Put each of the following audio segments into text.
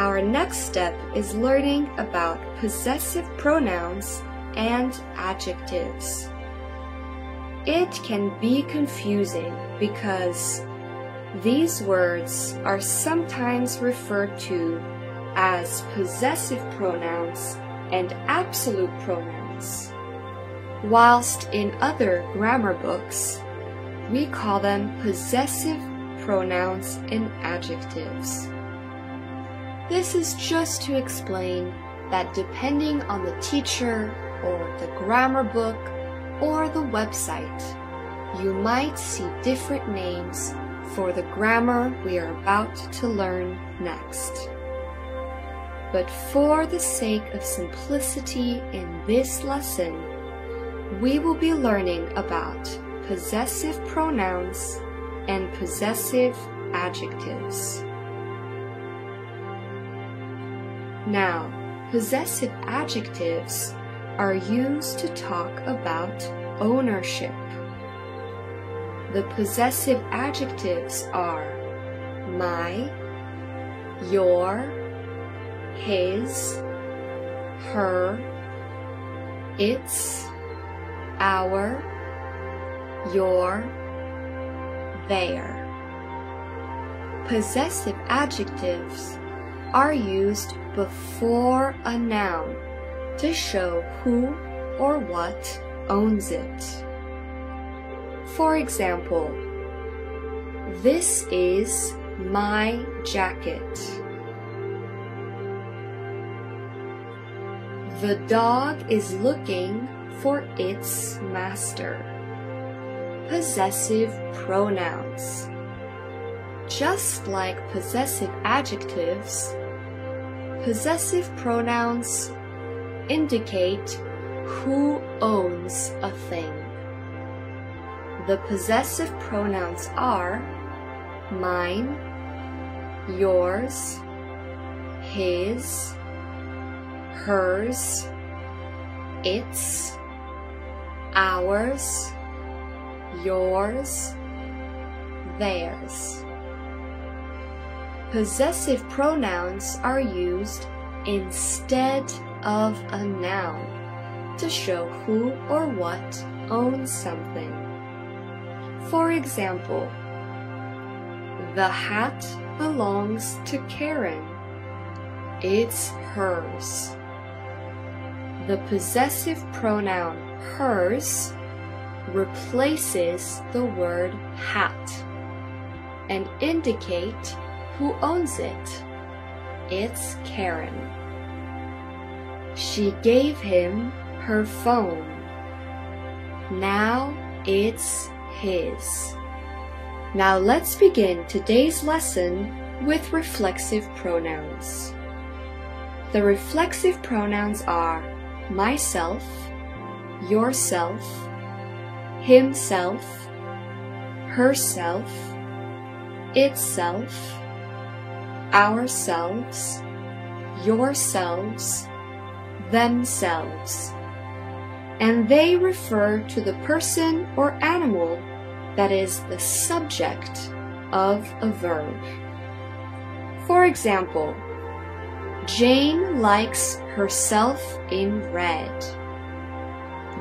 Our next step is learning about possessive pronouns and adjectives. It can be confusing because these words are sometimes referred to as possessive pronouns and absolute pronouns, whilst in other grammar books, we call them possessive pronouns and adjectives. This is just to explain that depending on the teacher or the grammar book or the website, you might see different names for the grammar we are about to learn next. But for the sake of simplicity in this lesson, we will be learning about possessive pronouns and possessive adjectives. Now, possessive adjectives are used to talk about ownership. The possessive adjectives are my, your, his, her, its, our, your, their. Possessive adjectives are used before a noun to show who or what owns it. For example, this is my jacket. The dog is looking for its master. Possessive pronouns. Just like possessive adjectives, possessive pronouns indicate who owns a thing. The possessive pronouns are mine, yours, his, hers, its, ours, yours, theirs. Possessive pronouns are used instead of a noun to show who or what owns something. For example, the hat belongs to Karen. It's hers. The possessive pronoun hers replaces the word hat and indicate who owns it. It's Karen. She gave him her phone. Now it's his. Now let's begin today's lesson with reflexive pronouns. The reflexive pronouns are myself, yourself, himself, herself, itself, ourselves, yourselves, themselves, and they refer to the person or animal that is the subject of a verb. For example, Jane likes herself in red.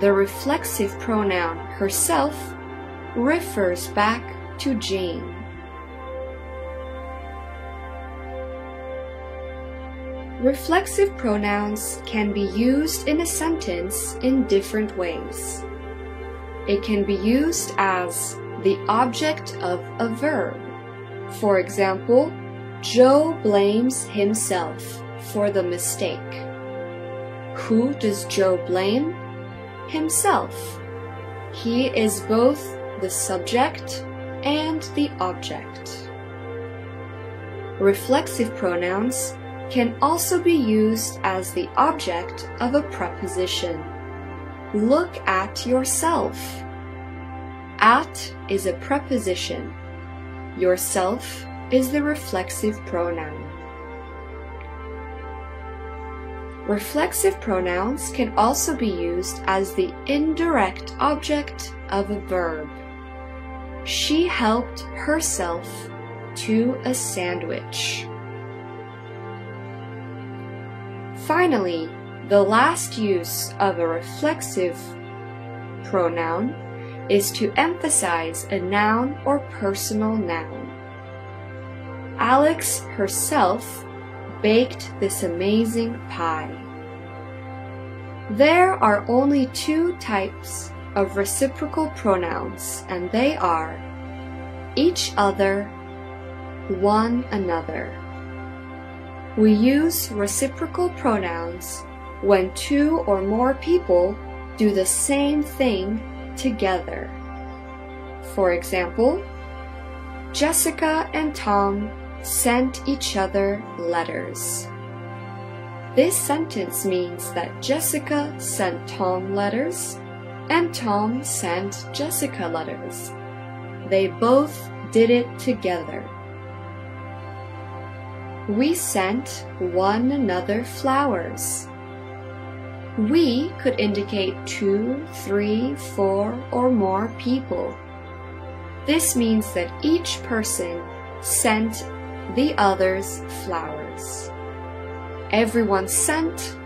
The reflexive pronoun herself refers back to Jane. Reflexive pronouns can be used in a sentence in different ways. It can be used as the object of a verb. For example, Joe blames himself for the mistake. Who does Joe blame? Himself. He is both the subject and the object. Reflexive pronouns can also be used as the object of a preposition. Look at yourself. At is a preposition. Yourself is the reflexive pronoun. Reflexive pronouns can also be used as the indirect object of a verb. She helped herself to a sandwich. Finally, the last use of a reflexive pronoun is to emphasize a noun or personal noun. Alex herself baked this amazing pie. There are only two types of reciprocal pronouns, and they are each other, one another. We use reciprocal pronouns when two or more people do the same thing together. For example, Jessica and Tom sent each other letters. This sentence means that Jessica sent Tom letters and Tom sent Jessica letters. They both did it together. We sent one another flowers. We could indicate 2, 3, 4, or more people. This means that each person sent the others flowers. Everyone sent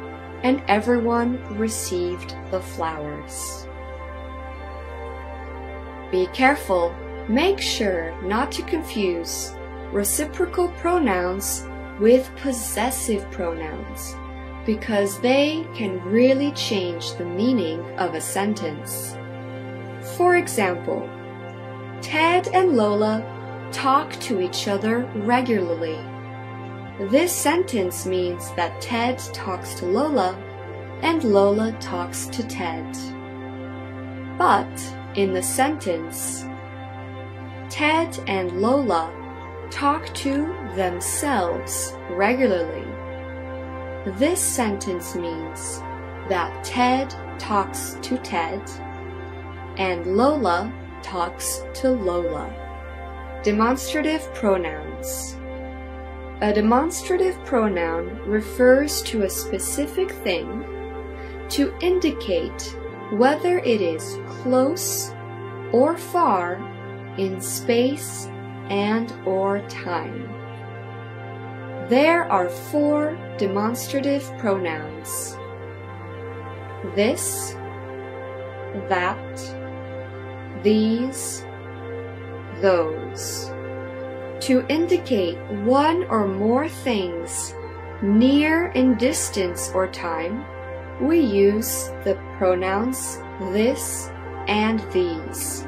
and everyone received the flowers. Be careful. Make sure not to confuse reciprocal pronouns with possessive pronouns, because they can really change the meaning of a sentence. For example, Ted and Lola talk to each other regularly. This sentence means that Ted talks to Lola and Lola talks to Ted. But in the sentence, Ted and Lola talk to themselves regularly. This sentence means that Ted talks to Ted and Lola talks to Lola. Demonstrative pronouns. A demonstrative pronoun refers to a specific thing to indicate whether it is close or far in space and or time. There are 4 demonstrative pronouns: this, that, these, those. To indicate one or more things near in distance or time, we use the pronouns this and these.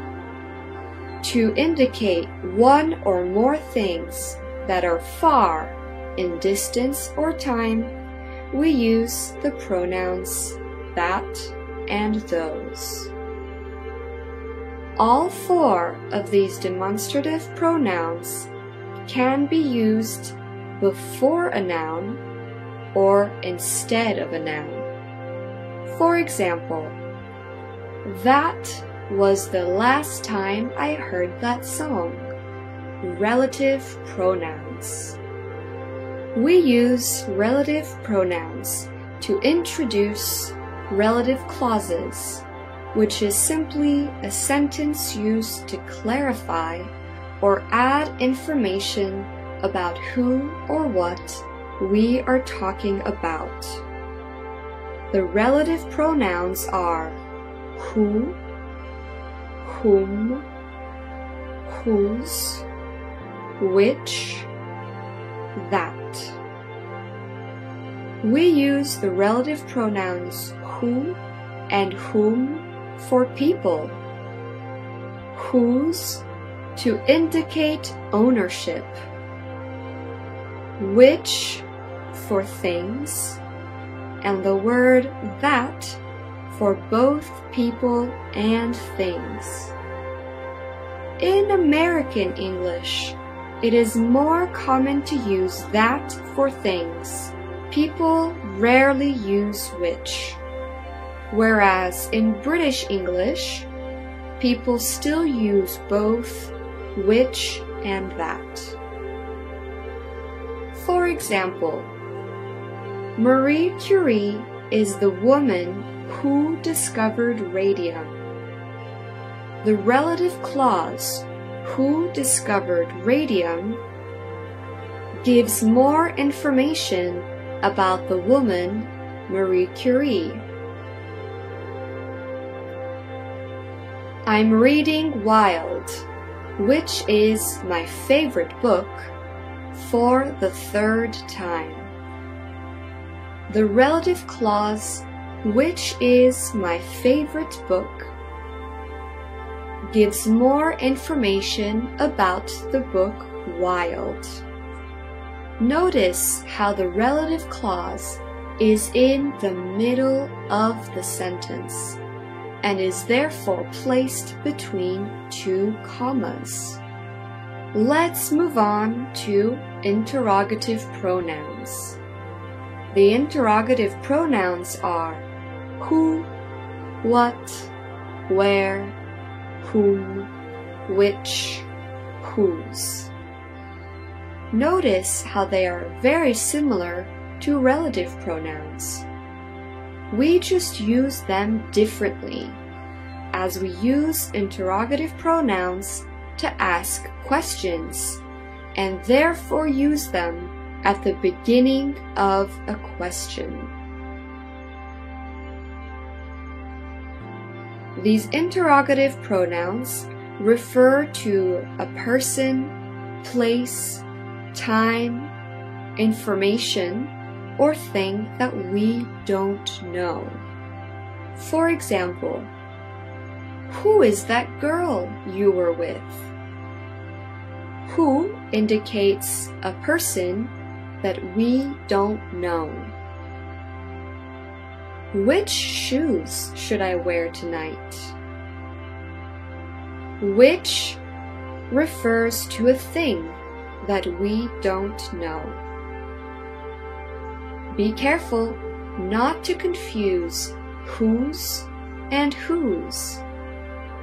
To indicate one or more things that are far in distance or time, we use the pronouns that and those. All 4 of these demonstrative pronouns can be used before a noun or instead of a noun. For example, that was the last time I heard that song. Relative pronouns. We use relative pronouns to introduce relative clauses, which is simply a sentence used to clarify or add information about who or what we are talking about. The relative pronouns are who, whom, whose, which, that. We use the relative pronouns who and whom for people, whose to indicate ownership, which for things, and the word that for both people and things. In American English, it is more common to use that for things. People rarely use which. Whereas in British English, people still use both which and that. For example, Marie Curie is the woman who discovered radium. The relative clause, who discovered radium, gives more information about the woman Marie Curie. I'm reading Wild, which is my favorite book, for the third time. The relative clause, which is my favorite book, gives more information about the book Wild. Notice how the relative clause is in the middle of the sentence and is therefore placed between two commas. Let's move on to interrogative pronouns. The interrogative pronouns are who, what, where, whom, which, whose. Notice how they are very similar to relative pronouns. We just use them differently, as we use interrogative pronouns to ask questions, and therefore use them at the beginning of a question. These interrogative pronouns refer to a person, place, time, information, or thing that we don't know. For example, who is that girl you were with? Who indicates a person that we don't know. Which shoes should I wear tonight? Which refers to a thing that we don't know. Be careful not to confuse whose and whose.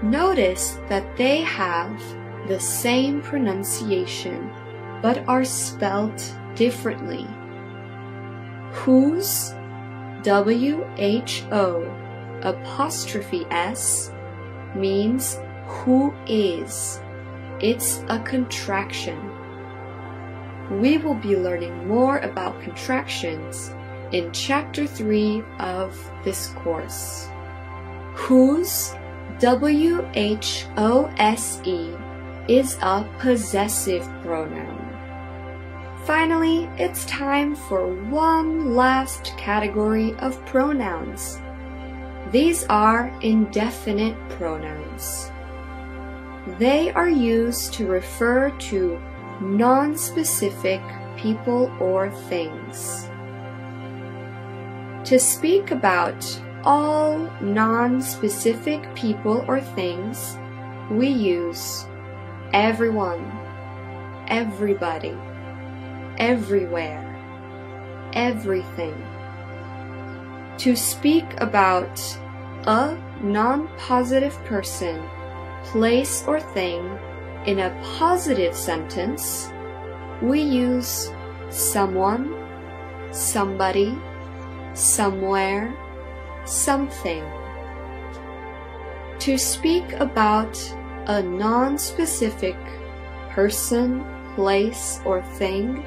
Notice that they have the same pronunciation but are spelled differently. Whose, W-H-O''S, means who is. It's a contraction. We will be learning more about contractions in Chapter 3 of this course. Whose, W-H-O-S-E, is a possessive pronoun. Finally, it's time for one last category of pronouns. These are indefinite pronouns. They are used to refer to non-specific people or things. To speak about all non-specific people or things, we use everyone, everybody, everywhere, everything. To speak about a non-positive person, place, or thing in a positive sentence, we use someone, somebody, somewhere, something. To speak about a non-specific person, place, or thing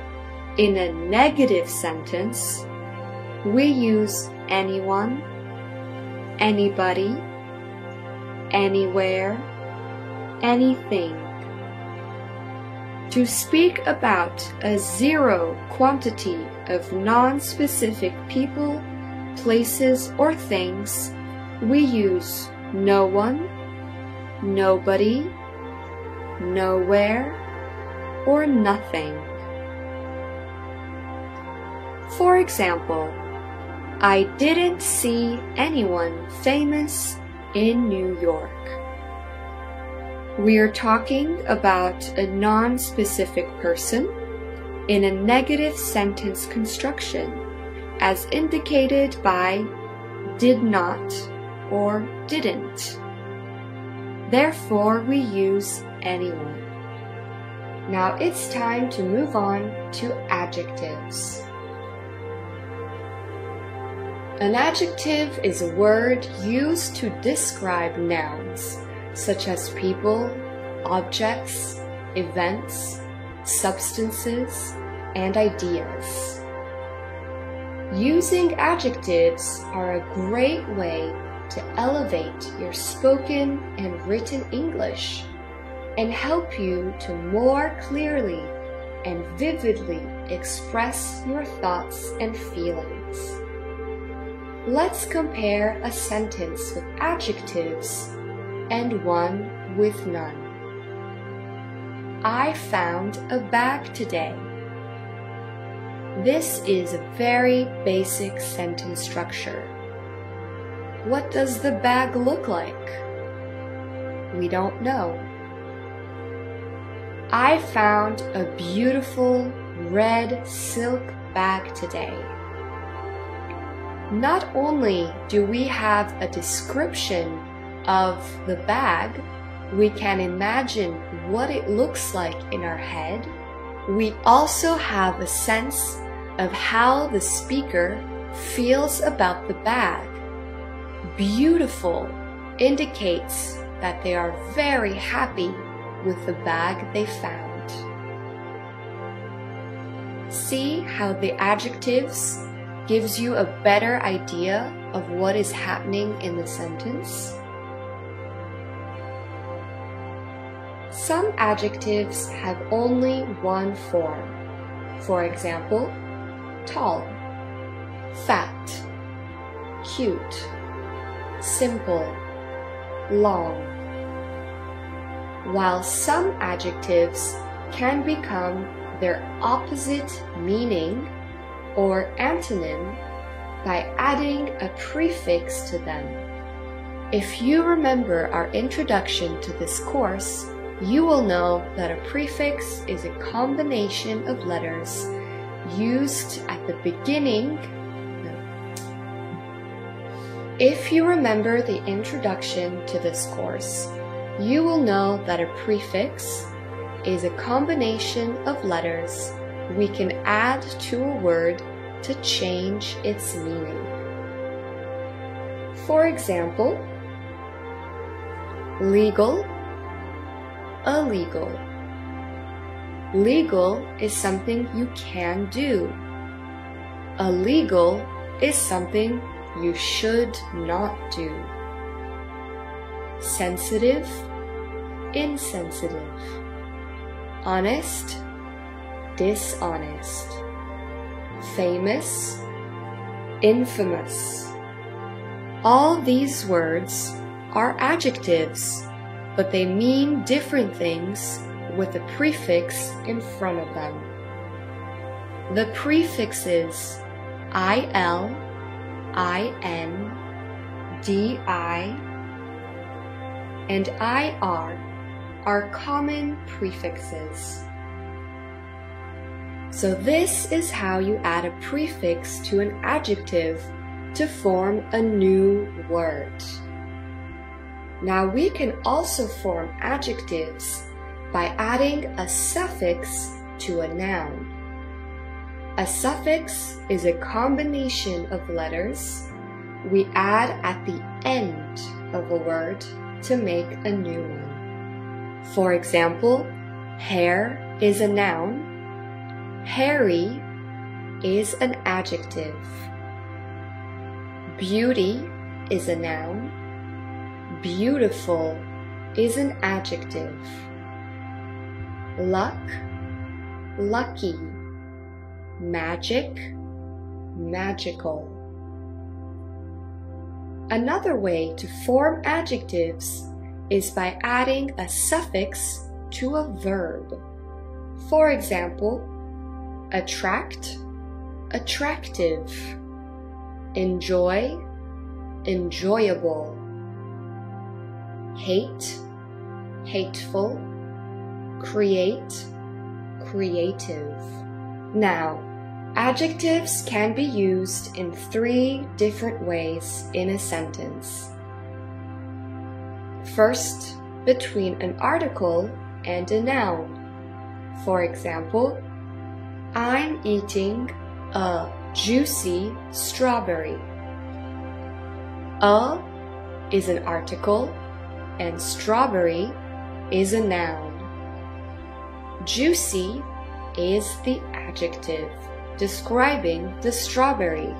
in a negative sentence, we use anyone, anybody, anywhere, anything. To speak about a zero quantity of non-specific people, places, or things, we use no one, nobody, nowhere, or nothing. For example, I didn't see anyone famous in New York. We are talking about a non-specific person in a negative sentence construction, as indicated by did not or didn't. Therefore, we use anyone. Now it's time to move on to adjectives. An adjective is a word used to describe nouns, such as people, objects, events, substances, and ideas. Using adjectives are a great way to elevate your spoken and written English and help you to more clearly and vividly express your thoughts and feelings. Let's compare a sentence with adjectives and one with none. I found a bag today. This is a very basic sentence structure. What does the bag look like? We don't know. I found a beautiful red silk bag today. Not only do we have a description of the bag, we can imagine what it looks like in our head. We also have a sense of how the speaker feels about the bag. Beautiful indicates that they are very happy with the bag they found. See how the adjectives gives you a better idea of what is happening in the sentence? Some adjectives have only one form. For example, tall, fat, cute, simple, long. While some adjectives can become their opposite meaning or antonym by adding a prefix to them. If you remember our introduction to this course, you will know that a prefix is a combination of letters used at the beginning. If you remember the introduction to this course, you will know that a prefix is a combination of letters we can add to a word to change its meaning. For example, legal, illegal. Legal is something you can do. Illegal is something you should not do. Sensitive, insensitive. Honest, dishonest. Famous, infamous. All these words are adjectives, but they mean different things with a prefix in front of them. The prefixes il, in, di, and ir are common prefixes. So this is how you add a prefix to an adjective to form a new word. Now we can also form adjectives by adding a suffix to a noun. A suffix is a combination of letters we add at the end of a word to make a new one. For example, hair is a noun. Hairy is an adjective. Beauty is a noun. Beautiful is an adjective. Luck, lucky. Magic, magical. Another way to form adjectives is by adding a suffix to a verb. For example, attract, attractive. Enjoy, enjoyable. Hate, hateful. Create, creative. Now, adjectives can be used in 3 different ways in a sentence. First, between an article and a noun. For example, I'm eating a juicy strawberry. A is an article and strawberry is a noun. Juicy is the adjective describing the strawberry.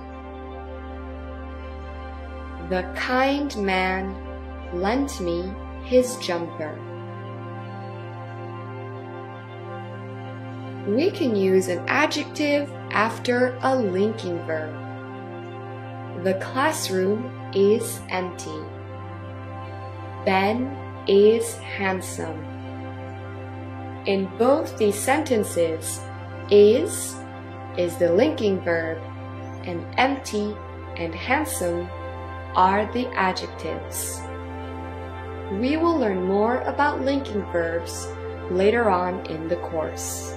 The kind man lent me his jumper. We can use an adjective after a linking verb. The classroom is empty. Ben is handsome. In both these sentences, is the linking verb, and empty and handsome are the adjectives. We will learn more about linking verbs later on in the course.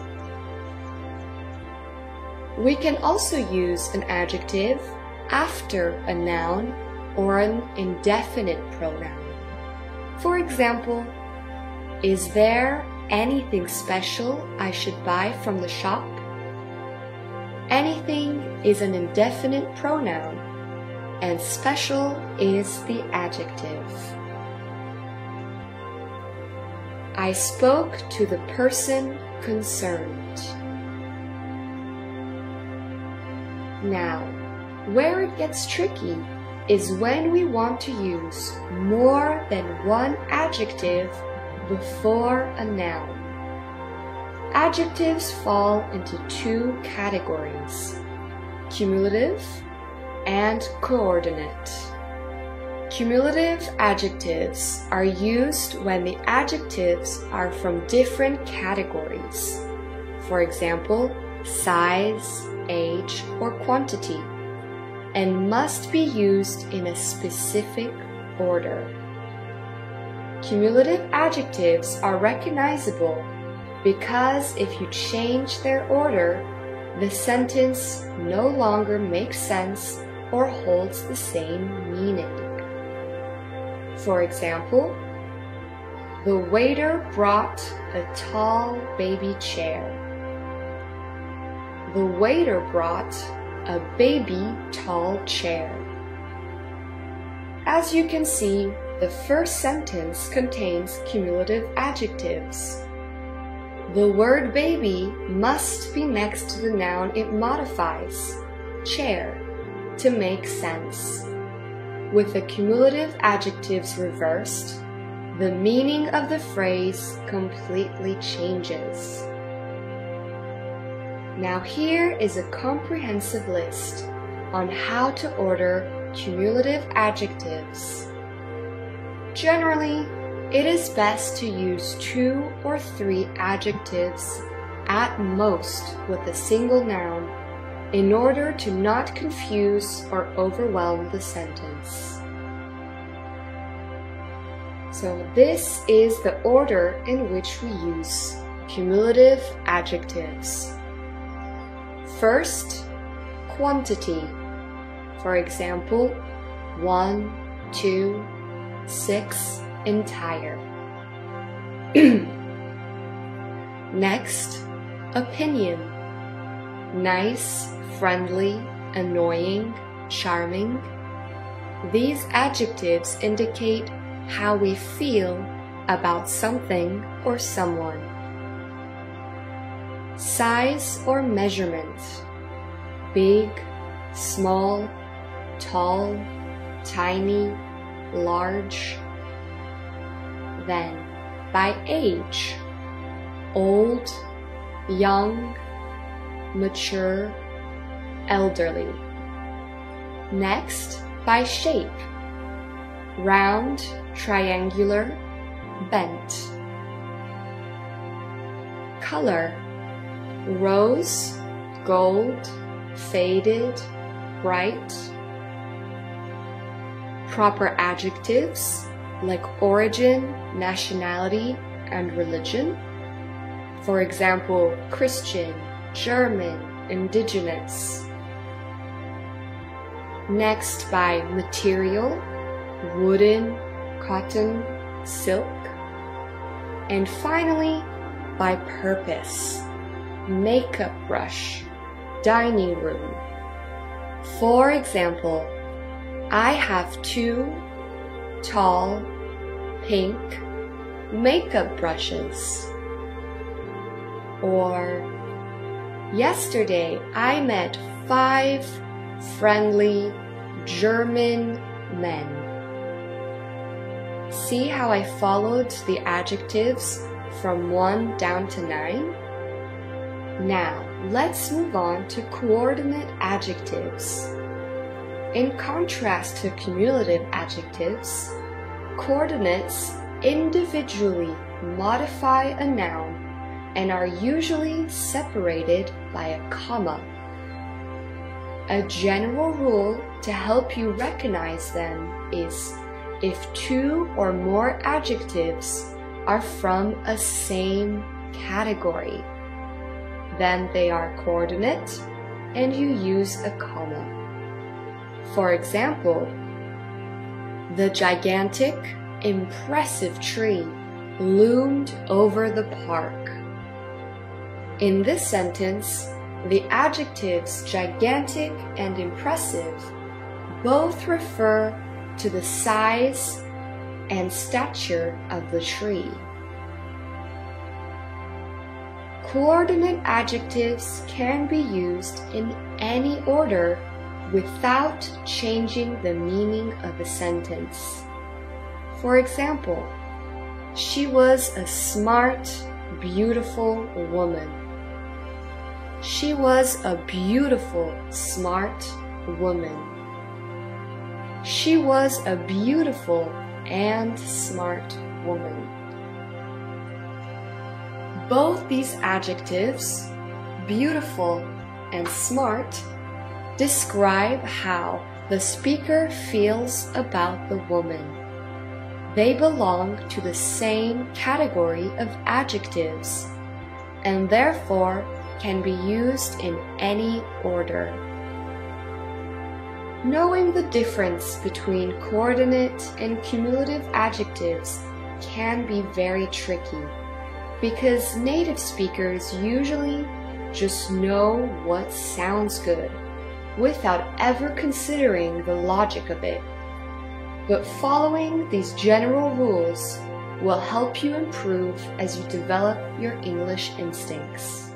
We can also use an adjective after a noun or an indefinite pronoun. For example, is there anything special I should buy from the shop? Anything is an indefinite pronoun, and special is the adjective. I spoke to the person concerned. Now, where it gets tricky is when we want to use more than one adjective before a noun. Adjectives fall into two categories: cumulative and coordinate. Cumulative adjectives are used when the adjectives are from different categories. For example, size, age, or quantity, and must be used in a specific order. Cumulative adjectives are recognizable because if you change their order, the sentence no longer makes sense or holds the same meaning. For example, the waiter brought a tall baby chair. The waiter brought a baby tall chair. As you can see, the first sentence contains cumulative adjectives. The word baby must be next to the noun it modifies, chair, to make sense. With the cumulative adjectives reversed, the meaning of the phrase completely changes. Now here is a comprehensive list on how to order cumulative adjectives. Generally, it is best to use 2 or 3 adjectives at most with a single noun in order to not confuse or overwhelm the sentence. So this is the order in which we use cumulative adjectives. First, quantity. For example, 1, 2, 6, entire. Next, opinion. Nice, friendly, annoying, charming. These adjectives indicate how we feel about something or someone. Size or measurement. Big, small, tall, tiny, large. Then, by age. Old, young, mature, elderly. Next, by shape. Round, triangular, bent. Color. Rose, gold, faded, bright. Proper adjectives like origin, nationality, and religion. For example, Christian, German, indigenous. Next, by material, wooden, cotton, silk. And finally, by purpose, makeup brush, dining room. For example, I have 2 tall, pink makeup brushes. Or, yesterday I met 5 friendly German men. See how I followed the adjectives from 1 down to 9? Now, let's move on to coordinate adjectives. In contrast to cumulative adjectives, coordinates individually modify a noun and are usually separated by a comma. A general rule to help you recognize them is if 2 or more adjectives are from a same category, then they are coordinate and you use a comma. For example, the gigantic, impressive tree loomed over the park. In this sentence, the adjectives gigantic and impressive both refer to the size and stature of the tree. Coordinate adjectives can be used in any order without changing the meaning of a sentence. For example, she was a smart, beautiful woman. She was a beautiful, smart woman. She was a beautiful and smart woman. Both these adjectives, beautiful and smart, describe how the speaker feels about the woman. They belong to the same category of adjectives and therefore can be used in any order. Knowing the difference between coordinate and cumulative adjectives can be very tricky because native speakers usually just know what sounds good without ever considering the logic of it. But following these general rules will help you improve as you develop your English instincts.